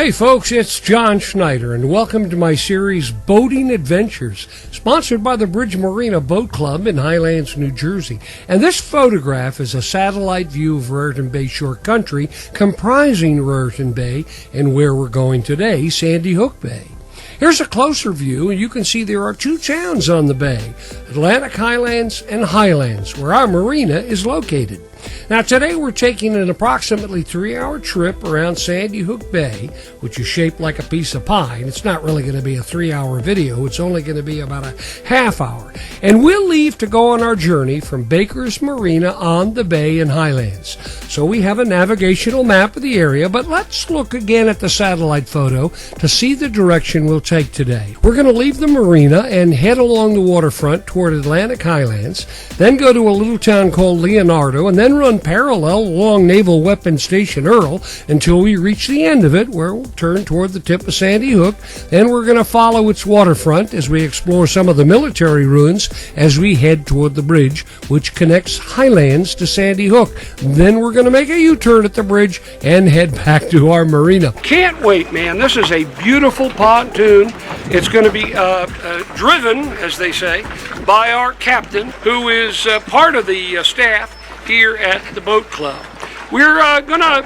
Hey folks, it's John Schneider, and welcome to my series Boating Adventures, sponsored by the Bridge Marina Boating Club in Highlands, New Jersey. And this photograph is a satellite view of Raritan Bayshore country, comprising Raritan Bay and where we're going today, Sandy Hook Bay. Here's a closer view, and you can see there are two towns on the bay, Atlantic Highlands and Highlands, where our marina is located. Now today we're taking an approximately 3-hour trip around Sandy Hook Bay, which is shaped like a piece of pie, and it's not really going to be a 3-hour video, it's only going to be about a half hour. And we'll leave to go on our journey from Baker's Marina on the bay in Highlands. So we have a navigational map of the area, but let's look again at the satellite photo to see the direction we'll take today. We're going to leave the marina and head along the waterfront toward Atlantic Highlands, then go to a little town called Leonardo, and then run parallel along Naval Weapons Station Earl until we reach the end of it, where we'll turn toward the tip of Sandy Hook. Then we're going to follow its waterfront as we explore some of the military ruins as we head toward the bridge, which connects Highlands to Sandy Hook. Then we're going to make a U-turn at the bridge and head back to our marina. Can't wait, man. This is a beautiful pontoon. It's going to be driven, as they say, by our captain, who is part of the staff here at the boat club. We're gonna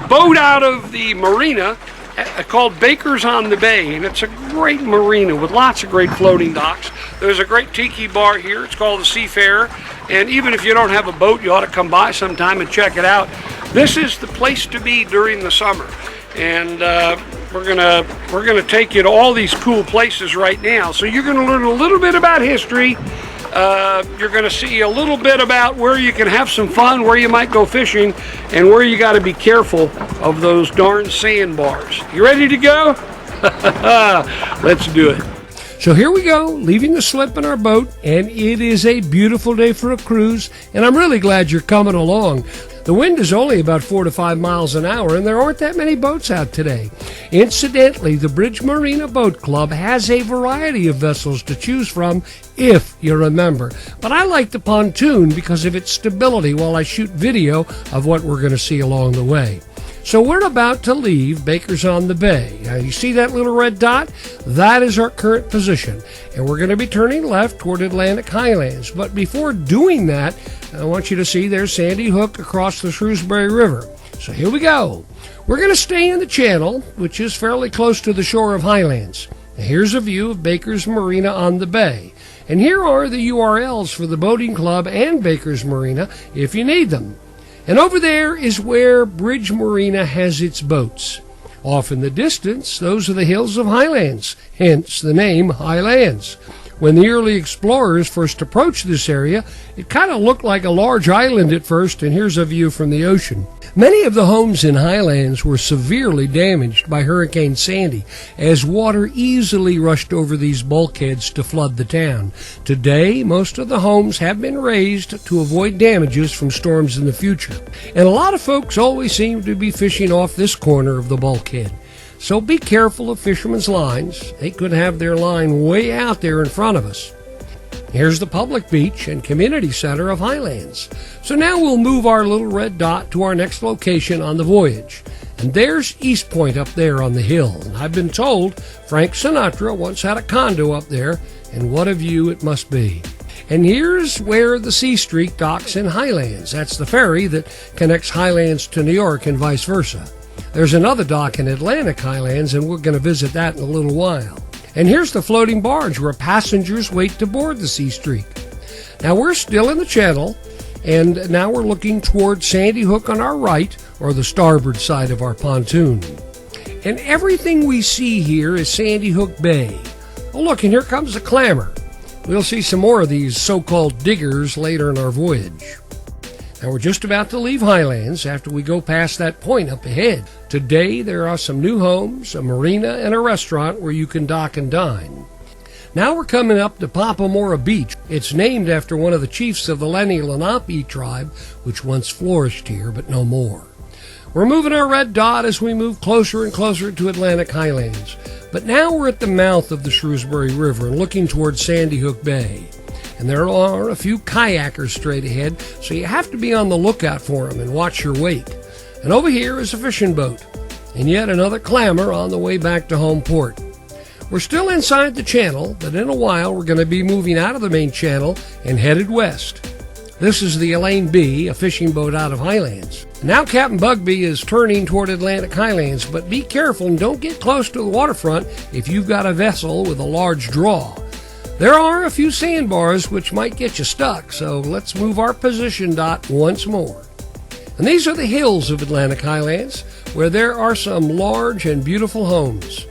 boat out of the marina called Baker's on the Bay, and it's a great marina with lots of great floating docks. There's a great tiki bar here. It's called the Seafarer, and even if you don't have a boat, you ought to come by sometime and check it out. This is the place to be during the summer, and we're gonna take you to all these cool places right now. So you're gonna learn a little bit about history. You're going to see a little bit about where you can have some fun, where you might go fishing, and where you got to be careful of those darn sandbars. You ready to go? Let's do it. So here we go, leaving the slip in our boat, and it is a beautiful day for a cruise, and I'm really glad you're coming along. The wind is only about 4 to 5 miles an hour, and there aren't that many boats out today. Incidentally, the Bridge Marina Boat Club has a variety of vessels to choose from, if you remember. But I like the pontoon because of its stability while I shoot video of what we're going to see along the way. So we're about to leave Baker's on the Bay. Now, you see that little red dot? That is our current position. And we're going to be turning left toward Atlantic Highlands. But before doing that, I want you to see there's Sandy Hook across the Shrewsbury River. So here we go. We're going to stay in the channel, which is fairly close to the shore of Highlands. Now, here's a view of Baker's Marina on the bay. And here are the URLs for the boating club and Baker's Marina if you need them. And over there is where Bridge Marina has its boats. Off in the distance, those are the hills of Highlands, hence the name Highlands. When the early explorers first approached this area, it kind of looked like a large island at first, and here's a view from the ocean. Many of the homes in Highlands were severely damaged by Hurricane Sandy, as water easily rushed over these bulkheads to flood the town. Today, most of the homes have been raised to avoid damages from storms in the future. And a lot of folks always seem to be fishing off this corner of the bulkhead. So be careful of fishermen's lines. They could have their line way out there in front of us. Here's the public beach and community center of Highlands. So now we'll move our little red dot to our next location on the voyage. And there's East Point up there on the hill. And I've been told Frank Sinatra once had a condo up there, and what a view it must be. And here's where the Sea Streak docks in Highlands. That's the ferry that connects Highlands to New York and vice versa. There's another dock in Atlantic Highlands, and we're going to visit that in a little while. And here's the floating barge where passengers wait to board the Sea Streak. Now we're still in the channel, and now we're looking toward Sandy Hook on our right, or the starboard side of our pontoon. And everything we see here is Sandy Hook Bay. Oh look, and here comes the clamor. We'll see some more of these so-called diggers later in our voyage. Now we're just about to leave Highlands after we go past that point up ahead. Today there are some new homes, a marina, and a restaurant where you can dock and dine. Now we're coming up to Papamora Beach. It's named after one of the chiefs of the Lenni Lenape tribe, which once flourished here, but no more. We're moving our red dot as we move closer and closer to Atlantic Highlands. But now we're at the mouth of the Shrewsbury River and looking towards Sandy Hook Bay. And there are a few kayakers straight ahead, so you have to be on the lookout for them and watch your weight. And over here is a fishing boat. and yet another clamor on the way back to home port. We're still inside the channel, but in a while we're going to be moving out of the main channel and headed west. This is the Elaine B, a fishing boat out of Highlands. Now Captain Bugbee is turning toward Atlantic Highlands, but be careful and don't get close to the waterfront if you've got a vessel with a large draw. There are a few sandbars which might get you stuck, so let's move our position dot once more. And these are the hills of Atlantic Highlands, where there are some large and beautiful homes.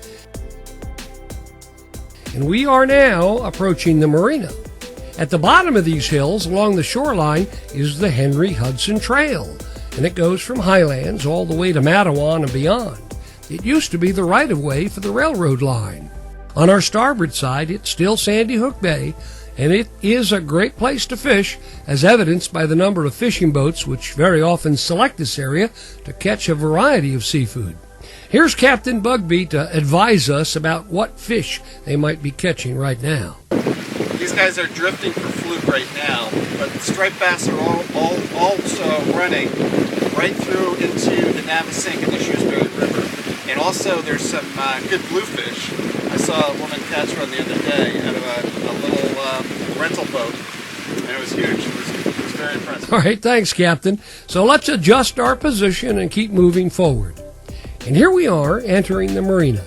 And we are now approaching the marina. At the bottom of these hills along the shoreline is the Henry Hudson Trail, and it goes from Highlands all the way to Matawan and beyond. It used to be the right-of-way for the railroad line. On our starboard side, it's still Sandy Hook Bay, and it is a great place to fish, as evidenced by the number of fishing boats which very often select this area to catch a variety of seafood. Here's Captain Bugbee to advise us about what fish they might be catching right now. These guys are drifting for fluke right now, but the striped bass are also running right through into the Navasink and the Shrewsbury River. And also there's some good bluefish. I saw a woman catch one the other day out of a little rental boat, and it was huge. It was very impressive. All right, thanks, Captain. So let's adjust our position and keep moving forward. And here we are entering the marina.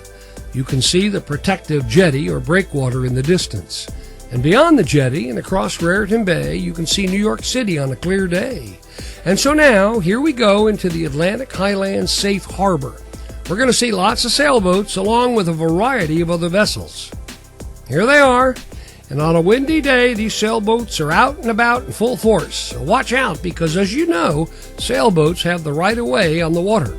You can see the protective jetty or breakwater in the distance. And beyond the jetty and across Raritan Bay, you can see New York City on a clear day. And so now, here we go into the Atlantic Highlands Safe Harbor. We're going to see lots of sailboats along with a variety of other vessels. Here they are. And on a windy day, these sailboats are out and about in full force. So watch out, because as you know, sailboats have the right of way on the water.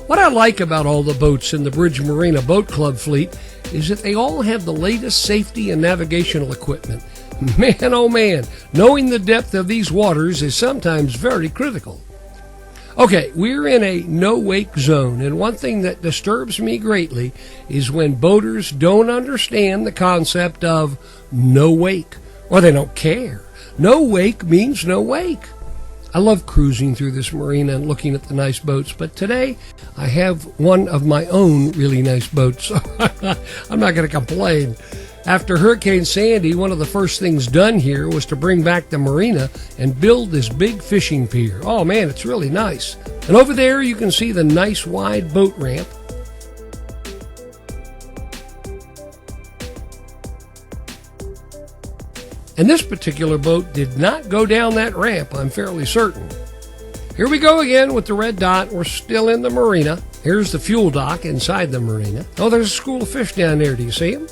What I like about all the boats in the Bridge Marina Boat Club fleet is that they all have the latest safety and navigational equipment. Man, oh man, knowing the depth of these waters is sometimes very critical. Okay, we're in a no-wake zone, and one thing that disturbs me greatly is when boaters don't understand the concept of no wake, or they don't care. No wake means no wake. I love cruising through this marina and looking at the nice boats, but today I have one of my own really nice boats, so I'm not going to complain. After Hurricane Sandy, one of the first things done here was to bring back the marina and build this big fishing pier. Oh man, it's really nice. And over there you can see the nice wide boat ramp. And this particular boat did not go down that ramp, I'm fairly certain. Here we go again with the red dot. We're still in the marina. Here's the fuel dock inside the marina. Oh, there's a school of fish down there. Do you see them?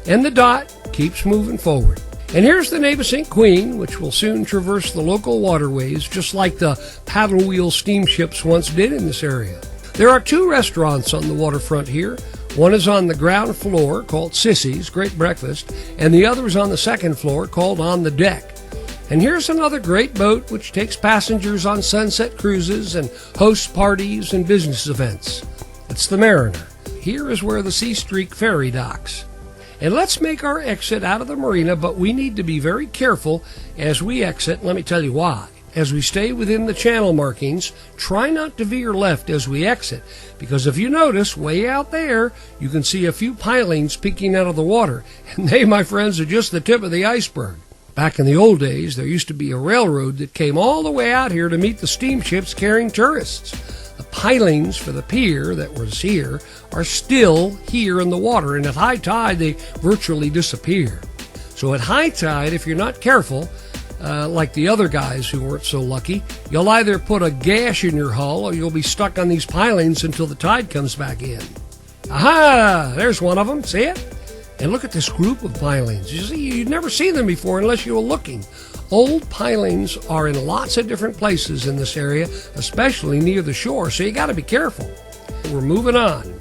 And the dot keeps moving forward. And here's the Navasink Queen, which will soon traverse the local waterways just like the paddle wheel steamships once did in this area. There are two restaurants on the waterfront here. One is on the ground floor called Sissy's, great breakfast, and the other is on the second floor called On the Deck. And here's another great boat which takes passengers on sunset cruises and hosts parties and business events. It's the Mariner. Here is where the Sea Streak ferry docks. And let's make our exit out of the marina, but we need to be very careful as we exit. Let me tell you why. As we stay within the channel markings, try not to veer left as we exit, because if you notice, way out there, you can see a few pilings peeking out of the water, and they, my friends, are just the tip of the iceberg. Back in the old days, there used to be a railroad that came all the way out here to meet the steamships carrying tourists. The pilings for the pier that was here are still here in the water, and at high tide, they virtually disappear. So at high tide, if you're not careful, like the other guys who weren't so lucky, you'll either put a gash in your hull or you'll be stuck on these pilings until the tide comes back in. Aha! There's one of them. See it? And look at this group of pilings. You see, you'd never seen them before unless you were looking. Old pilings are in lots of different places in this area, especially near the shore, so you got to be careful. We're moving on.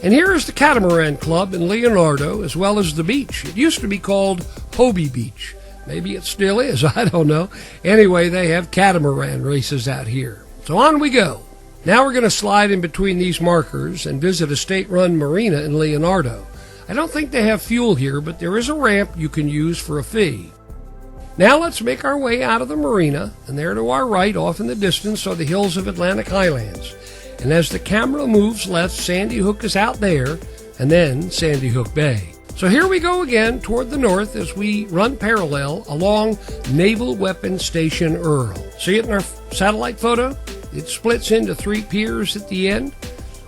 And here is the Catamaran Club in Leonardo, as well as the beach. It used to be called Hobie Beach. Maybe it still is, I don't know. Anyway, they have catamaran races out here. So on we go. Now we're going to slide in between these markers and visit a state-run marina in Leonardo. I don't think they have fuel here, but there is a ramp you can use for a fee. Now let's make our way out of the marina, and there to our right, off in the distance, are the hills of Atlantic Highlands. And as the camera moves left, Sandy Hook is out there, and then Sandy Hook Bay. So here we go again toward the north as we run parallel along Naval Weapons Station Earl. See it in our satellite photo? It splits into 3 piers at the end.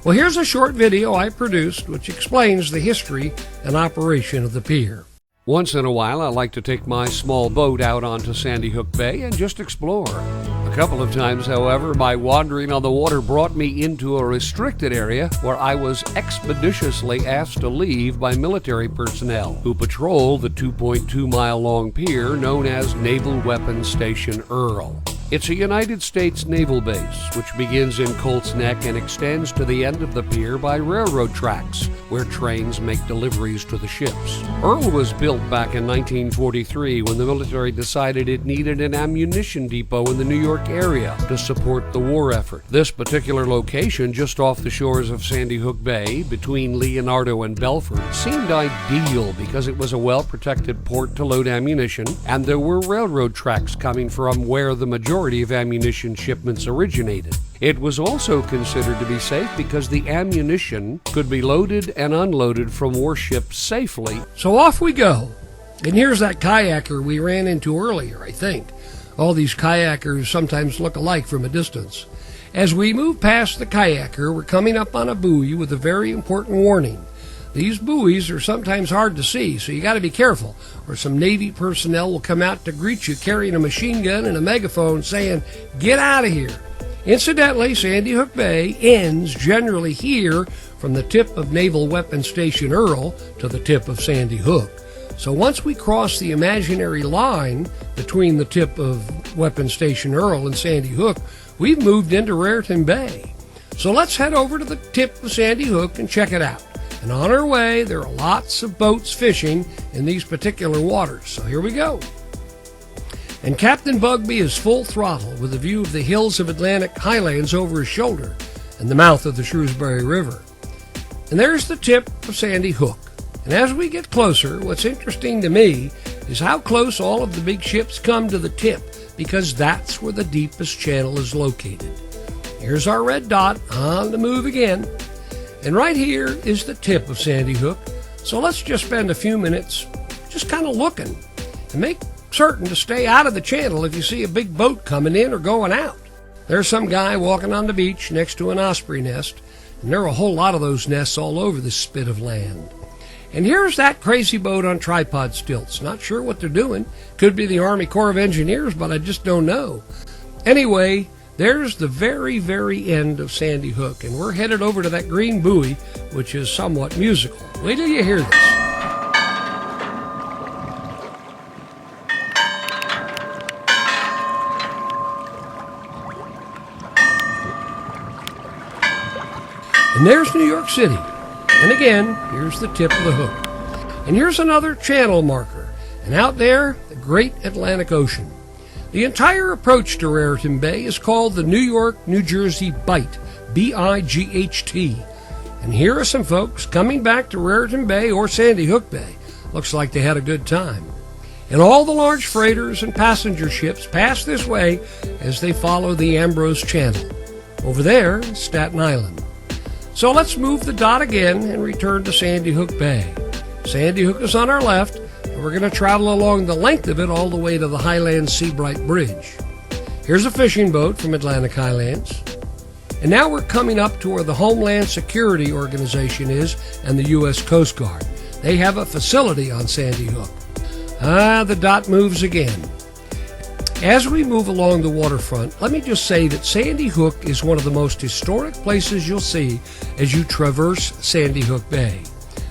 Well, here's a short video I produced which explains the history and operation of the pier. Once in a while, I like to take my small boat out onto Sandy Hook Bay and just explore. A couple of times, however, my wandering on the water brought me into a restricted area where I was expeditiously asked to leave by military personnel who patrol the 2.2-mile-long pier known as Naval Weapons Station Earl. It's a United States naval base, which begins in Colts Neck and extends to the end of the pier by railroad tracks, where trains make deliveries to the ships. Earl was built back in 1943 when the military decided it needed an ammunition depot in the New York area to support the war effort. This particular location, just off the shores of Sandy Hook Bay, between Leonardo and Belford, seemed ideal because it was a well-protected port to load ammunition, and there were railroad tracks coming from where the majority of ammunition shipments originated. It was also considered to be safe because the ammunition could be loaded and unloaded from warships safely. So off we go. And here's that kayaker we ran into earlier, I think. All these kayakers sometimes look alike from a distance. As we move past the kayaker, we're coming up on a buoy with a very important warning. These buoys are sometimes hard to see, so you got to be careful, or some Navy personnel will come out to greet you carrying a machine gun and a megaphone saying, "Get out of here." Incidentally, Sandy Hook Bay ends generally here from the tip of Naval Weapons Station Earl to the tip of Sandy Hook. So once we cross the imaginary line between the tip of Weapons Station Earl and Sandy Hook, we've moved into Raritan Bay. So let's head over to the tip of Sandy Hook and check it out. And on our way, there are lots of boats fishing in these particular waters. So here we go. And Captain Bugby is full throttle with a view of the hills of Atlantic Highlands over his shoulder and the mouth of the Shrewsbury River. And there's the tip of Sandy Hook. And as we get closer, what's interesting to me is how close all of the big ships come to the tip, because that's where the deepest channel is located. Here's our red dot on the move again. And right here is the tip of Sandy Hook. So let's just spend a few minutes just kind of looking and make certain to stay out of the channel if you see a big boat coming in or going out. There's some guy walking on the beach next to an osprey nest, and there are a whole lot of those nests all over this spit of land. And here's that crazy boat on tripod stilts. Not sure what they're doing. Could be the Army Corps of Engineers, but I just don't know. Anyway, there's the very, very end of Sandy Hook, and we're headed over to that green buoy, which is somewhat musical. Wait till you hear this. And there's New York City. And again, here's the tip of the hook. And here's another channel marker. And out there, the great Atlantic Ocean. The entire approach to Raritan Bay is called the New York-New Jersey Bight, B-I-G-H-T. And here are some folks coming back to Raritan Bay or Sandy Hook Bay. Looks like they had a good time. And all the large freighters and passenger ships pass this way as they follow the Ambrose Channel. Over there is Staten Island. So let's move the dot again and return to Sandy Hook Bay. Sandy Hook is on our left, and we're going to travel along the length of it all the way to the Highlands Seabright Bridge. Here's a fishing boat from Atlantic Highlands. And now we're coming up to where the Homeland Security Organization is and the U.S. Coast Guard. They have a facility on Sandy Hook. The dot moves again. As we move along the waterfront, let me just say that Sandy Hook is one of the most historic places you'll see as you traverse Sandy Hook Bay.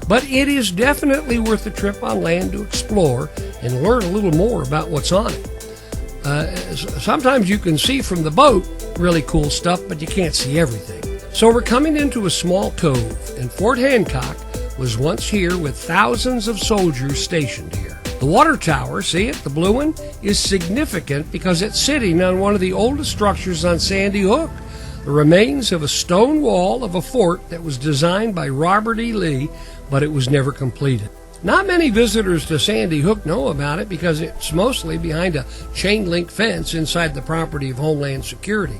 But it is definitely worth a trip on land to explore and learn a little more about what's on it. Sometimes you can see from the boat really cool stuff, but you can't see everything. So we're coming into a small cove, and Fort Hancock was once here with thousands of soldiers stationed here. The water tower, see it, the blue one, is significant because it's sitting on one of the oldest structures on Sandy Hook, the remains of a stone wall of a fort that was designed by Robert E. Lee, but it was never completed. Not many visitors to Sandy Hook know about it because it's mostly behind a chain link fence inside the property of Homeland Security.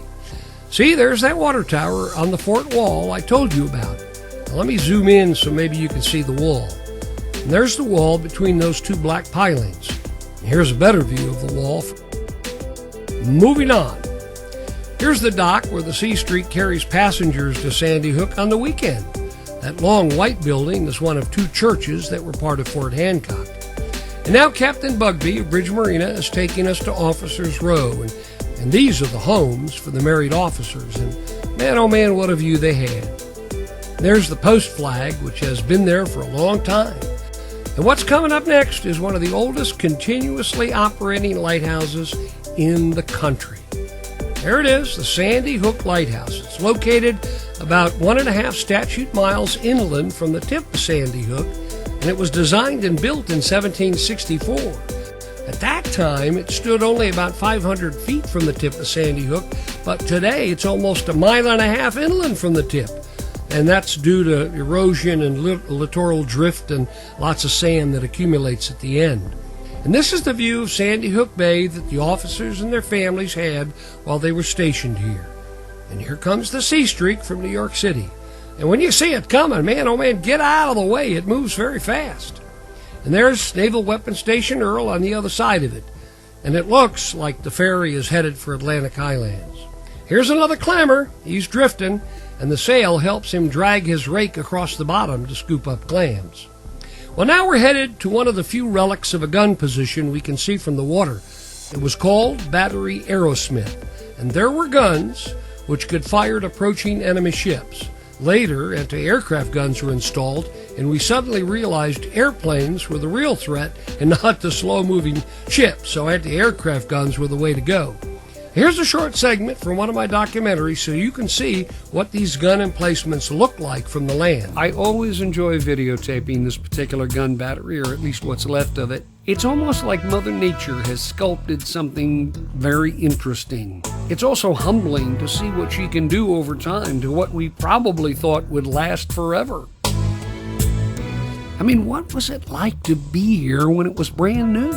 See, there's that water tower on the fort wall I told you about. Now, let me zoom in so maybe you can see the wall. And there's the wall between those two black pilings. And here's a better view of the wall. Moving on. Here's the dock where the C Street carries passengers to Sandy Hook on the weekend. That long white building is one of two churches that were part of Fort Hancock. And now Captain Bugby of Bridge Marina is taking us to Officers Row. And these are the homes for the married officers. And man, oh man, what a view they had. There's the post flag, which has been there for a long time. And what's coming up next is one of the oldest continuously operating lighthouses in the country. There it is, the Sandy Hook Lighthouse. It's located about 1.5 statute miles inland from the tip of Sandy Hook, and it was designed and built in 1764. At that time, it stood only about 500 feet from the tip of Sandy Hook, but today it's almost 1.5 miles inland from the tip. And that's due to erosion and littoral drift and lots of sand that accumulates at the end. And this is the view of Sandy Hook Bay that the officers and their families had while they were stationed here. And here comes the Sea Streak from New York City. And when you see it coming, man, oh man, get out of the way. It moves very fast. And there's Naval Weapons Station Earl on the other side of it. And it looks like the ferry is headed for Atlantic Highlands. Here's another clamor. He's drifting, and the sail helps him drag his rake across the bottom to scoop up clams. Well, now we're headed to one of the few relics of a gun position we can see from the water. It was called Battery Aerosmith, and there were guns which could fire at approaching enemy ships. Later, anti-aircraft guns were installed, and we suddenly realized airplanes were the real threat and not the slow-moving ships, so anti-aircraft guns were the way to go. Here's a short segment from one of my documentaries so you can see what these gun emplacements look like from the land. I always enjoy videotaping this particular gun battery, or at least what's left of it. It's almost like Mother Nature has sculpted something very interesting. It's also humbling to see what she can do over time to what we probably thought would last forever. I mean, what was it like to be here when it was brand new?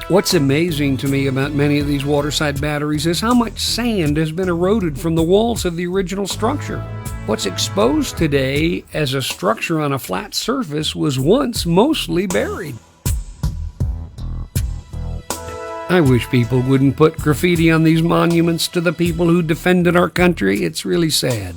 What's amazing to me about many of these waterside batteries is how much sand has been eroded from the walls of the original structure. What's exposed today as a structure on a flat surface was once mostly buried. I wish people wouldn't put graffiti on these monuments to the people who defended our country. It's really sad.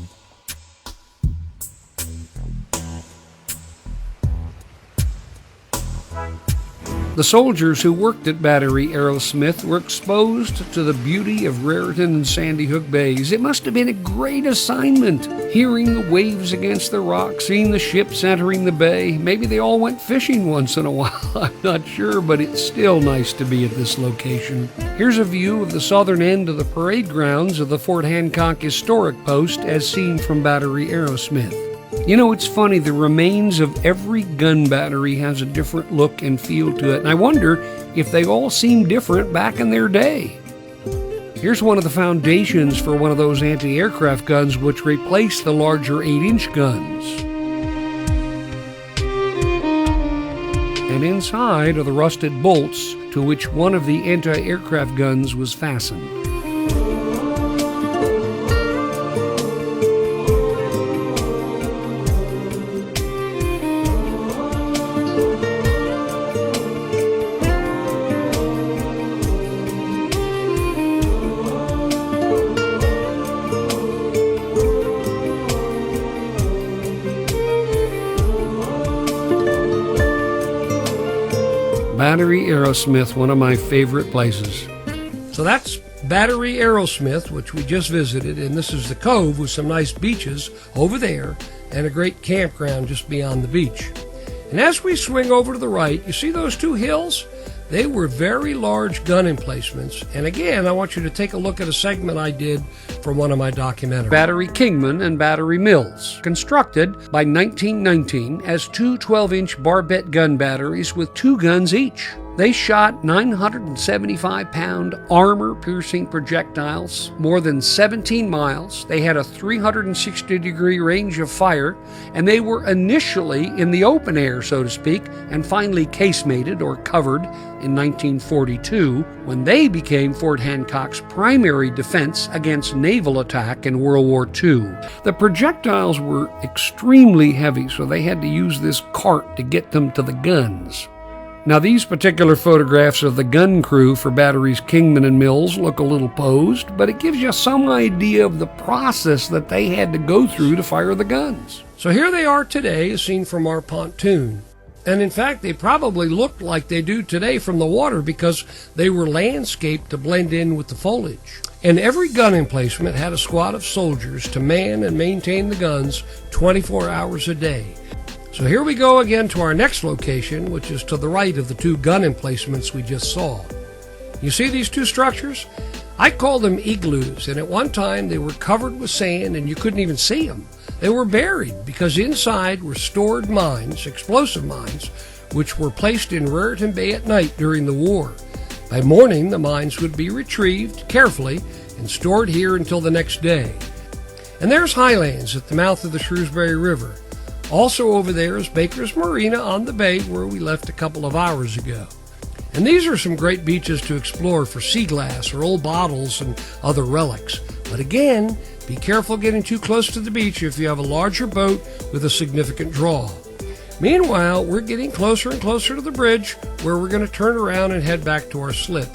The soldiers who worked at Battery Aerosmith were exposed to the beauty of Raritan and Sandy Hook Bays. It must have been a great assignment, hearing the waves against the rocks, seeing the ships entering the bay. Maybe they all went fishing once in a while, I'm not sure, but it's still nice to be at this location. Here's a view of the southern end of the parade grounds of the Fort Hancock Historic Post as seen from Battery Aerosmith. You know, it's funny, the remains of every gun battery has a different look and feel to it, and I wonder if they all seemed different back in their day. Here's one of the foundations for one of those anti-aircraft guns which replaced the larger 8-inch guns. And inside are the rusted bolts to which one of the anti-aircraft guns was fastened. Battery Aerosmith, one of my favorite places. So that's Battery Aerosmith, which we just visited, and this is the cove with some nice beaches over there and a great campground just beyond the beach. And as we swing over to the right, you see those two hills? They were very large gun emplacements. And again, I want you to take a look at a segment I did from one of my documentaries. Battery Kingman and Battery Mills, constructed by 1919 as two 12-inch barbette gun batteries with two guns each. They shot 975-pound armor-piercing projectiles more than 17 miles. They had a 360-degree range of fire, and they were initially in the open air, so to speak, and finally casemated or covered in 1942 when they became Fort Hancock's primary defense against naval attack in World War II. The projectiles were extremely heavy, so they had to use this cart to get them to the guns. Now, these particular photographs of the gun crew for batteries Kingman and Mills look a little posed, but it gives you some idea of the process that they had to go through to fire the guns. So here they are today, as seen from our pontoon. And in fact, they probably looked like they do today from the water because they were landscaped to blend in with the foliage. And every gun emplacement had a squad of soldiers to man and maintain the guns 24 hours a day. So here we go again to our next location, which is to the right of the two gun emplacements we just saw. You see these two structures? I call them igloos, and at one time they were covered with sand and you couldn't even see them. They were buried because inside were stored mines, explosive mines, which were placed in Raritan Bay at night during the war. By morning, the mines would be retrieved carefully and stored here until the next day. And there's Highlands at the mouth of the Shrewsbury River. Also over there is Bridge Marina on the bay where we left a couple of hours ago. And these are some great beaches to explore for sea glass or old bottles and other relics. But again, be careful getting too close to the beach if you have a larger boat with a significant draw. Meanwhile, we're getting closer and closer to the bridge where we're going to turn around and head back to our slip.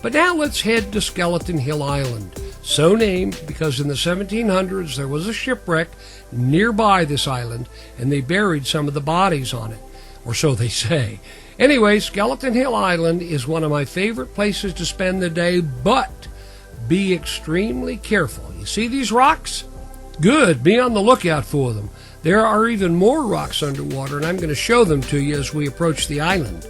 But now let's head to Skeleton Hill Island, so named because in the 1700s there was a shipwreck nearby this island and they buried some of the bodies on it, or so they say. Anyway, Skeleton Hill Island is one of my favorite places to spend the day, but be extremely careful. You see these rocks? Good, be on the lookout for them. There are even more rocks underwater, and I'm going to show them to you as we approach the island.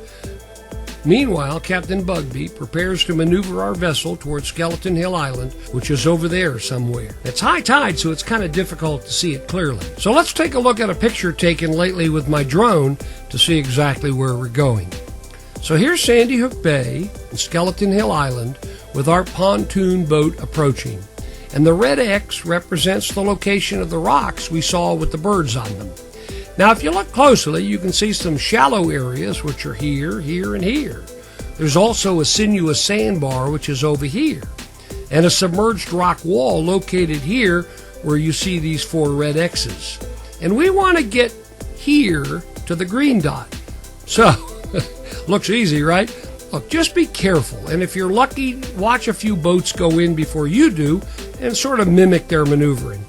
Meanwhile, Captain Bugbee prepares to maneuver our vessel towards Skeleton Hill Island, which is over there somewhere. It's high tide, so it's kind of difficult to see it clearly. So let's take a look at a picture taken lately with my drone to see exactly where we're going. So here's Sandy Hook Bay and Skeleton Hill Island with our pontoon boat approaching. And the red X represents the location of the rocks we saw with the birds on them. Now, if you look closely, you can see some shallow areas, which are here, here, and here. There's also a sinuous sandbar, which is over here, and a submerged rock wall located here where you see these four red X's. And we want to get here to the green dot. So, looks easy, right? Look, just be careful, and if you're lucky, watch a few boats go in before you do and sort of mimic their maneuvering.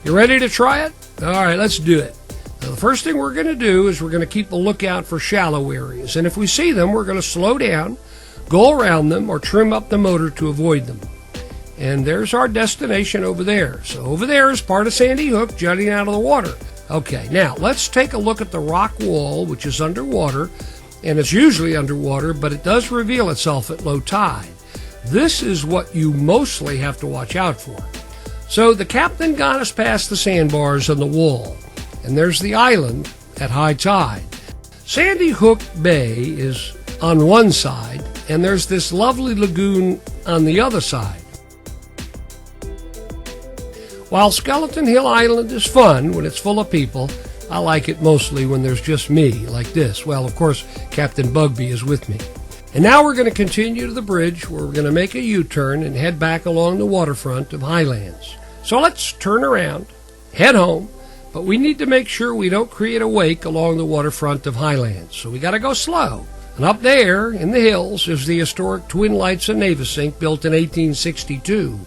You ready to try it? All right, let's do it. Now, the first thing we're going to do is we're going to keep a lookout for shallow areas, and if we see them, we're going to slow down, go around them, or trim up the motor to avoid them. And there's our destination over there. So over there is part of Sandy Hook jutting out of the water. Okay, now let's take a look at the rock wall, which is underwater, and it's usually underwater, but it does reveal itself at low tide. This is what you mostly have to watch out for. So the captain got us past the sandbars and the wall, and there's the island at high tide. Sandy Hook Bay is on one side, and there's this lovely lagoon on the other side. While Skeleton Hill Island is fun when it's full of people, I like it mostly when there's just me, like this. Well, of course, Captain Bugbee is with me. And now we're going to continue to the bridge where we're going to make a U-turn and head back along the waterfront of Highlands. So let's turn around, head home, but we need to make sure we don't create a wake along the waterfront of Highlands. So we got to go slow. And up there in the hills is the historic Twin Lights and Navasink built in 1862.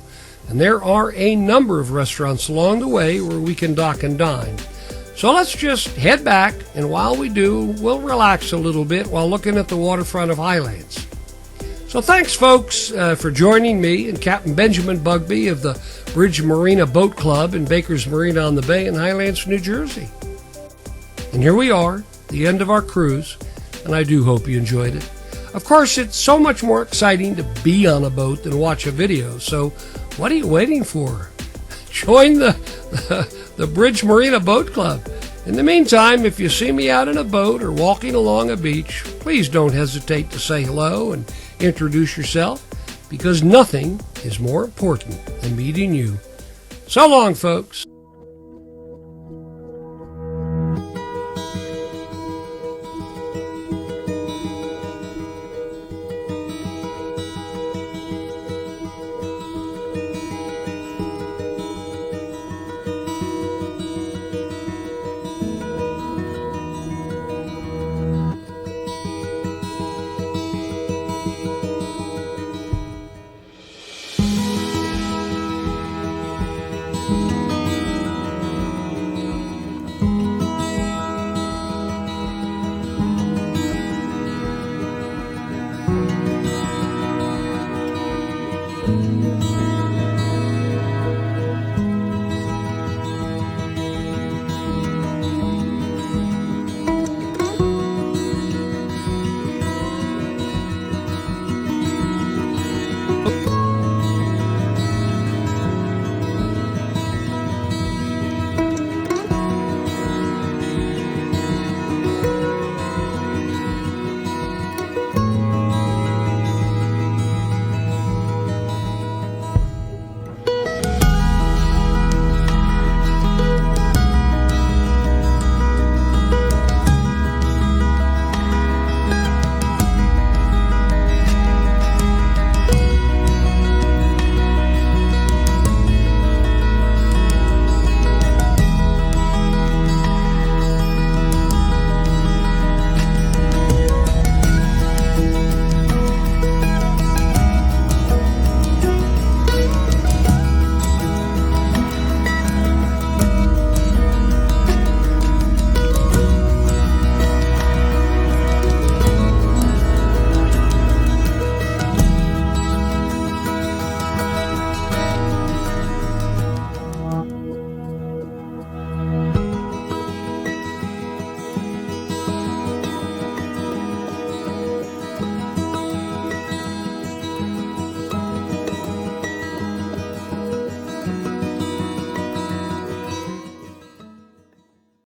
And there are a number of restaurants along the way where we can dock and dine. So let's just head back, and while we do, we'll relax a little bit while looking at the waterfront of Highlands. So thanks, folks, for joining me and Captain Benjamin Bugbee of the Bridge Marina Boat Club in Bridge Marina on the Bay in Highlands, New Jersey. And here we are, the end of our cruise, and I do hope you enjoyed it. Of course, it's so much more exciting to be on a boat than watch a video, so what are you waiting for? Join the Bridge Marina Boat Club. In the meantime, if you see me out in a boat or walking along a beach, please don't hesitate to say hello and introduce yourself, because nothing is more important than meeting you. So long, folks.